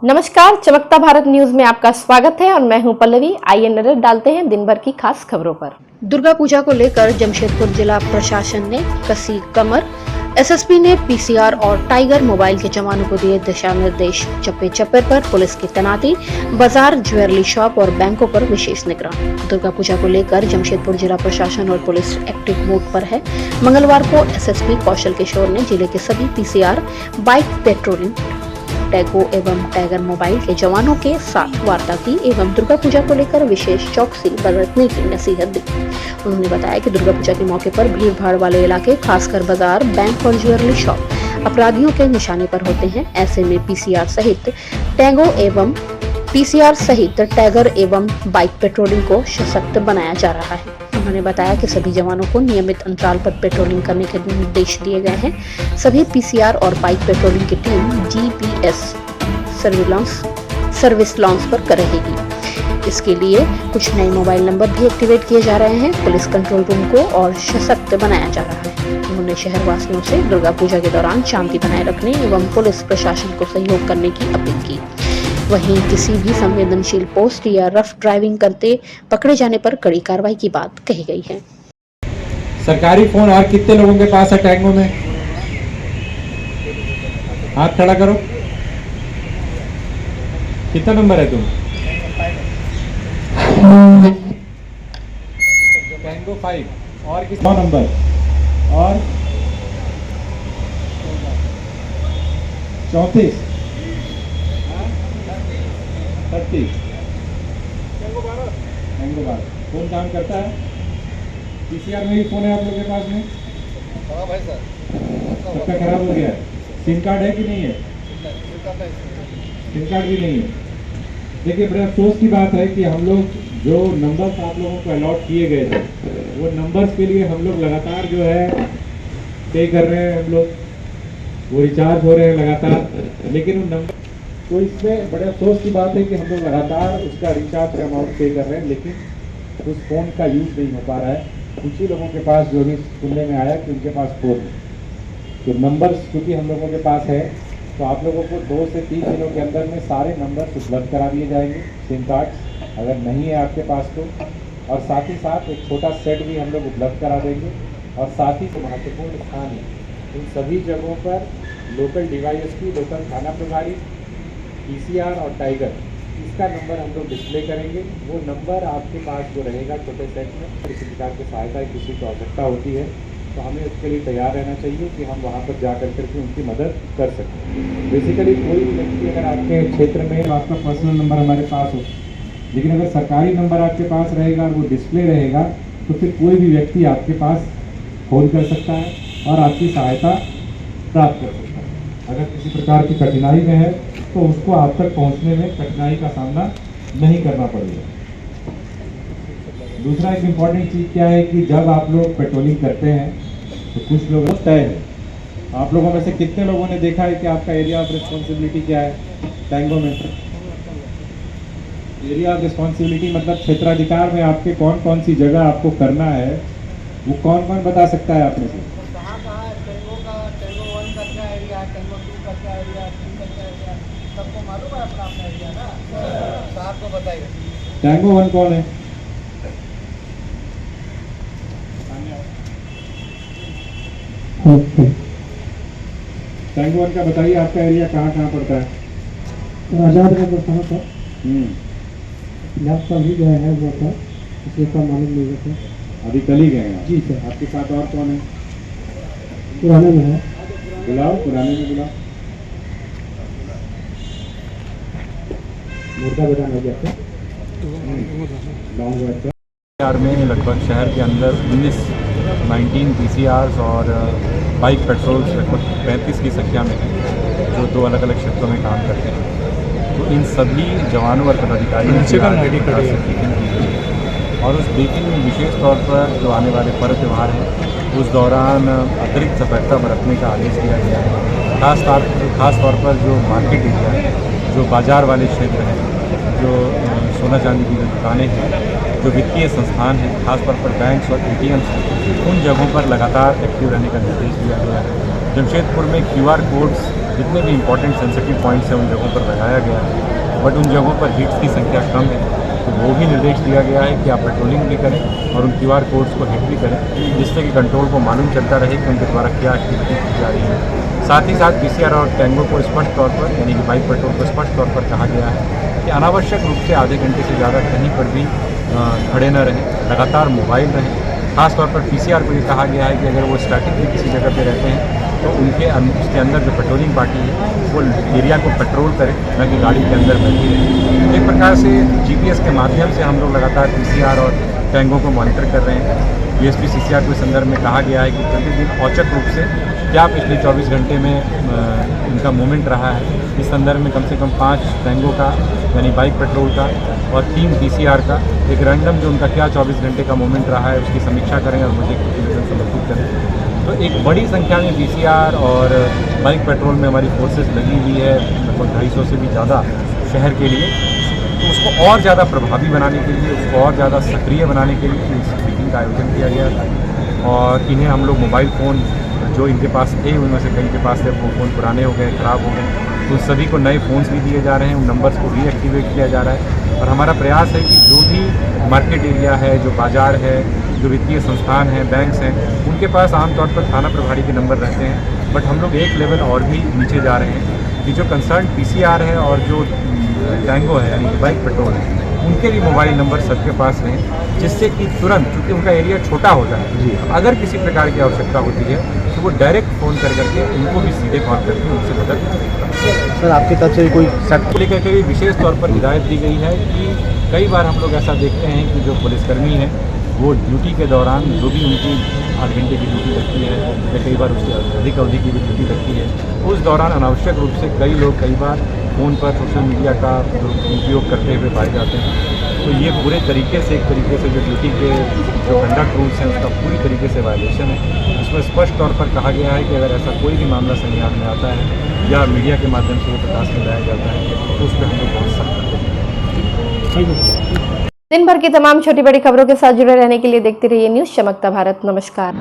नमस्कार, चमकता भारत न्यूज में आपका स्वागत है और मैं हूं पल्लवी। आइए नजर डालते हैं दिन भर की खास खबरों पर। दुर्गा पूजा को लेकर जमशेदपुर जिला प्रशासन ने कसी कमर। एसएसपी ने पीसीआर और टाइगर मोबाइल के जवानों को दिए दिशा निर्देश। चप्पे चप्पे पर पुलिस की तैनाती। बाजार, ज्वेलरी शॉप और बैंकों पर विशेष निगरानी। दुर्गा पूजा को लेकर जमशेदपुर जिला प्रशासन और पुलिस एक्टिव मोड पर है। मंगलवार को एसएसपी कौशल किशोर ने जिले के सभी पीसीआर, बाइक पेट्रोलिंग, टैगो एवं टाइगर मोबाइल के जवानों के साथ वार्ता की एवं दुर्गा पूजा को लेकर विशेष चौकसी बरतने की नसीहत दी। उन्होंने बताया कि दुर्गा पूजा के मौके पर भीड़ भाड़ वाले इलाके, खासकर बाजार, बैंक और ज्वेलरी शॉप अपराधियों के निशाने पर होते हैं। ऐसे में पीसीआर सहित टैगर एवं बाइक पेट्रोलिंग को सशक्त बनाया जा रहा है। उन्होंने बताया कि सभी जवानों को नियमित अंतराल पर पेट्रोलिंग करने के निर्देश दिए गए हैं। सभी पीसीआर और बाइक पेट्रोलिंग की टीम जीपीएस सर्विस लॉन्च पर रहेगी। इसके लिए कुछ नए मोबाइल नंबर भी एक्टिवेट किए जा रहे हैं। पुलिस कंट्रोल रूम को और सशक्त बनाया जा रहा है। उन्होंने शहर वासियों से दुर्गा पूजा के दौरान शांति बनाए रखने एवं पुलिस प्रशासन को सहयोग करने की अपील की। वहीं किसी भी संवेदनशील पोस्ट या रफ ड्राइविंग करते पकड़े जाने पर कड़ी कार्रवाई की बात कही गई है। सरकारी फोन और कितने लोगों के पास है टैंगो में? हाथ खड़ा करो। कितना नंबर है तुम? टैंगो 5 और कितना नंबर? और 34 30 टैंगो 12 फोन काम करता है? पीसीआर में भी फोन है आप लोगों के पास में? हाँ भाई सर, सबका खराब हो गया है। सिम कार्ड है कि नहीं है? सिम कार्ड भी नहीं है। देखिए, बड़े अफसोस की बात है कि हम लोग जो नंबर्स आप लोगों को अलॉट किए गए थे, वो नंबर्स के लिए हम लोग लगातार जो है पे कर रहे हैं, हम लोग वो रिचार्ज हो रहे हैं लगातार, लेकिन उन नंबर तो इसमें बड़े अफसोस की बात है कि हम लोग लगातार उसका रिचार्ज का अमाउंट पे कर रहे हैं, लेकिन उस फ़ोन का यूज़ नहीं हो पा रहा है। कुछ ही लोगों के पास जो भी सुनने में आया कि उनके पास फ़ोन है, तो नंबर्स क्योंकि हम लोगों के पास है, तो आप लोगों को 2 से 3 दिनों के अंदर में सारे नंबर्स उपलब्ध करा दिए जाएंगे, सिम कार्ड्स अगर नहीं है आपके पास तो, और साथ ही साथ एक छोटा सेट भी हम लोग उपलब्ध करा देंगे। और साथ ही जो महत्वपूर्ण स्थान है, उन सभी जगहों पर लोकल डीवाईएसपी, लोकल थाना प्रभारी, पीसीआर और टाइगर, इसका नंबर हम लोग डिस्प्ले करेंगे। वो नंबर आपके पास जो रहेगा छोटे सेट में, किसी प्रकार की सहायता किसी को आवश्यकता होती है तो हमें उसके लिए तैयार रहना चाहिए कि हम वहाँ पर जा कर के उनकी मदद कर सकें। बेसिकली कोई भी व्यक्ति अगर आपके क्षेत्र में आपका पर्सनल नंबर हमारे पास हो, लेकिन अगर सरकारी नंबर आपके पास रहेगा और वो डिस्प्ले रहेगा, तो फिर कोई भी व्यक्ति आपके पास फोन कर सकता है और आपकी सहायता प्राप्त कर सकता है। अगर किसी प्रकार की कठिनाई में है तो उसको आप तक पहुंचने में कठिनाई का सामना नहीं करना पड़ेगा। दूसरा एक इम्पॉर्टेंट चीज़ क्या है कि जब आप लोग पेट्रोलिंग करते हैं तो कुछ लोग तय है, आप लोगों में से कितने लोगों ने देखा है कि आपका एरिया ऑफ रिस्पॉन्सिबिलिटी क्या है टैंगो में? एरिया ऑफ रिस्पॉन्सिबिलिटी मतलब क्षेत्राधिकार में आपके कौन कौन सी जगह आपको करना है, वो कौन कौन बता सकता है आप में से? टैंगो 1 का क्या एरिया है, टैंगो 2 का क्या एरिया है, 3 का क्या एरिया है, सबको मालूम है अपना अपना एरिया ना? साहब को बताइए। टैंगो 1 कौन है? टैंगो 1 का बताइए, आपका एरिया कहाँ कहाँ पड़ता है? आजाद नगर कहाँ पर का भी गए हैं वो था, किसी का मालूम नहीं होता। अभी कल ही गए हैं जी सर। आपके साथ और कौन है? पुराने में है। बुलाओ, पुराने में बुलाओ। मुर्गा बजान हो गया था। बिहार में लगभग शहर के अंदर 19 पीसीआर्स और बाइक पेट्रोल्स लगभग 35 की संख्या में हैं, जो 2 अलग अलग क्षेत्रों में काम करते हैं। तो इन सभी जवानों और पदाधिकारियों की ब्रीफिंग की गई है और उस ब्रीफिंग में विशेष तौर पर जो आने वाले पर्व त्यौहार हैं उस दौरान अतिरिक्त सतर्कता बरतने का आदेश दिया गया है। खास तौर पर जो मार्केट एरिया है, जो बाज़ार वाले क्षेत्र हैं, जो सोना चांदी की जो दुकानें हैं, जो वित्तीय संस्थान हैं, खासतौर पर बैंक्स और एटीएम्स हैं, उन जगहों पर लगातार एक्टिव रहने का निर्देश दिया गया है। जमशेदपुर में QR कोड्स जितने भी इंपॉर्टेंट सेंसिटिव पॉइंट्स हैं उन जगहों पर लगाया गया है, बट उन जगहों पर हिट्स की संख्या कम है। तो वो भी निर्देश दिया गया है कि आप पेट्रोलिंग भी करें और उन QR कोड्स को हिट भी करें, जिससे कि कंट्रोल को मालूम चलता रहे कि उनके द्वारा क्या एक्टिविटी की जा रही है। साथ ही साथ PCR और टैंगो को स्पष्ट तौर पर, यानी कि बाइक पेट्रोल को स्पष्ट तौर पर कहा गया है कि अनावश्यक रूप से आधे घंटे से ज़्यादा कहीं पर भी खड़े न रहें, लगातार मोबाइल रहें। खास तौर पर PCR को ये कहा गया है कि अगर वो स्टैटिकली किसी जगह पे रहते हैं तो उसके अंदर जो पेट्रोलिंग पार्टी है वो एरिया को पेट्रोल करे, न कि गाड़ी के अंदर बैठी रहे। एक प्रकार से GPS के माध्यम से हम लोग लगातार PCR और टैंगों को मॉनिटर कर रहे हैं। DSP CCR को इस संदर्भ में कहा गया है कि प्रतिदिन औचक रूप से क्या पिछले 24 घंटे में इनका मूवमेंट रहा है। इस संदर्भ में कम से कम 5 टैंगो का, यानी बाइक पेट्रोल का, और 3 PCR का एक रैंडम जो उनका क्या 24 घंटे का मूवमेंट रहा है उसकी समीक्षा करें और मुझे प्रतिवेदन समर्पित करें। तो एक बड़ी संख्या में PCR और बाइक पेट्रोल में हमारी फोर्सेस लगी हुई है, लगभग 250 से भी ज़्यादा शहर के लिए। तो उसको और ज़्यादा प्रभावी बनाने के लिए, उसको और ज़्यादा सक्रिय बनाने के लिए इस मीटिंग का आयोजन किया गया था। और इन्हें हम लोग मोबाइल फ़ोन जो इनके पास थे, उनमें से कई के पास थे वो फ़ोन पुराने हो गए, ख़राब हो गए, तो सभी को नए फ़ोन्स भी दिए जा रहे हैं, उन नंबर्स को रीएक्टिवेट किया जा रहा है। और हमारा प्रयास है कि जो भी मार्केट एरिया है, जो बाज़ार है, जो वित्तीय संस्थान हैं, बैंक्स हैं, उनके पास आमतौर पर थाना प्रभारी के नंबर रहते हैं, बट हम लोग एक लेवल और भी नीचे जा रहे हैं कि जो कंसर्न PCR है और जो टैंगो है, यानी बाइक पेट्रोल है, उनके भी मोबाइल नंबर सबके पास रहें, जिससे कि तुरंत, क्योंकि उनका एरिया छोटा होता है जी, अगर किसी प्रकार की आवश्यकता होती है तो वो डायरेक्ट फ़ोन करके उनको भी सीधे कॉल करके उनसे मदद कर सकता है। सर आपकी तरफ से कोई सख्त को लेकर के भी विशेष तौर पर हिदायत दी गई है कि कई बार हम लोग ऐसा देखते हैं कि जो पुलिसकर्मी हैं वो ड्यूटी के दौरान जो भी उनकी 8 घंटे की ड्यूटी लगती है या कई बार उससे अधिक अवधि की भी ड्यूटी लगती है, उस दौरान अनावश्यक रूप से कई लोग कई बार फ़ोन पर सोशल मीडिया का उपयोग करते हुए पाए जाते हैं। तो ये पूरे तरीके से, एक तरीके से जो ड्यूटी के जो कंडक्ट रूल्स हैं उसका पूरी तरीके से वायलेशन है। उसमें स्पष्ट तौर पर कहा गया है कि अगर ऐसा कोई भी मामला संज्ञान में आता है या मीडिया के माध्यम से ये प्रकाश में लाया जाता है तो उस पर हम लोग बहुत सख्त करते हैं। दिन भर की तमाम छोटी बड़ी खबरों के साथ जुड़े रहने के लिए देखते रहिए न्यूज़ चमकता भारत। नमस्कार।